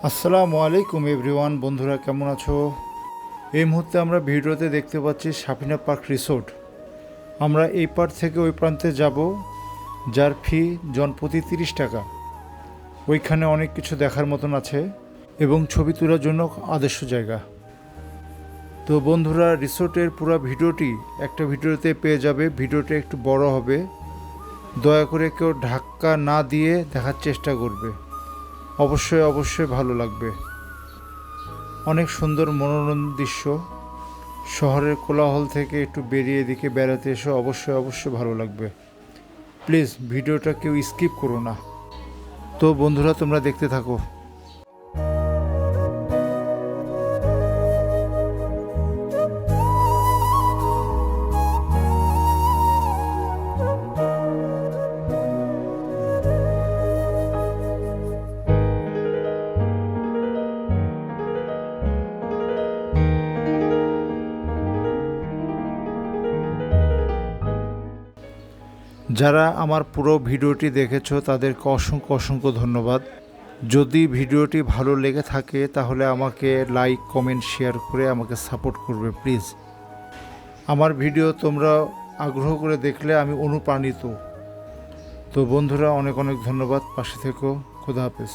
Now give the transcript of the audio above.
আসসালামু আলাইকুম এভরিওয়ান, বন্ধুরা কেমন আছো? এই মুহূর্তে আমরা ভিডিওতে দেখতে পাচ্ছি সাফিনা পার্ক রিসোর্ট। আমরা এই পার থেকে ওই প্রান্তে যাব, যার ফি জনপ্রতি 30 টাকা। ওইখানে অনেক কিছু দেখার মতন আছে এবং ছবি তোলার জন্য আদর্শ জায়গা। তো বন্ধুরা, রিসোর্টের পুরো ভিডিওটি একটা ভিডিওতে পেয়ে যাবে। ভিডিওটা একটু বড় হবে, দয়া করে কেউ ধাক্কা না দিয়ে দেখার চেষ্টা করবে। অবশ্যই ভালো লাগবে। অনেক সুন্দর মনোরম দৃশ্য। শহরের কোলাহল থেকে একটু বেরিয়ে এদিকে বেড়াতে এসে অবশ্যই ভালো লাগবে। প্লিজ ভিডিওটা কেউ স্কিপ করো না। তো বন্ধুরা, তোমরা দেখতে থাকো। যারা আমার পুরো ভিডিওটি দেখেছো তাদেরকে অসংখ্য ধন্যবাদ। যদি ভিডিওটি ভালো লেগে থাকে তাহলে আমাকে লাইক, কমেন্ট, শেয়ার করে আমাকে সাপোর্ট করবে প্লিজ। আমার ভিডিও তোমরা আগ্রহ করে দেখলে আমি অনুপ্রাণিত। তো বন্ধুরা, অনেক ধন্যবাদ। পাশে থেকো। খোদা হাফেজ।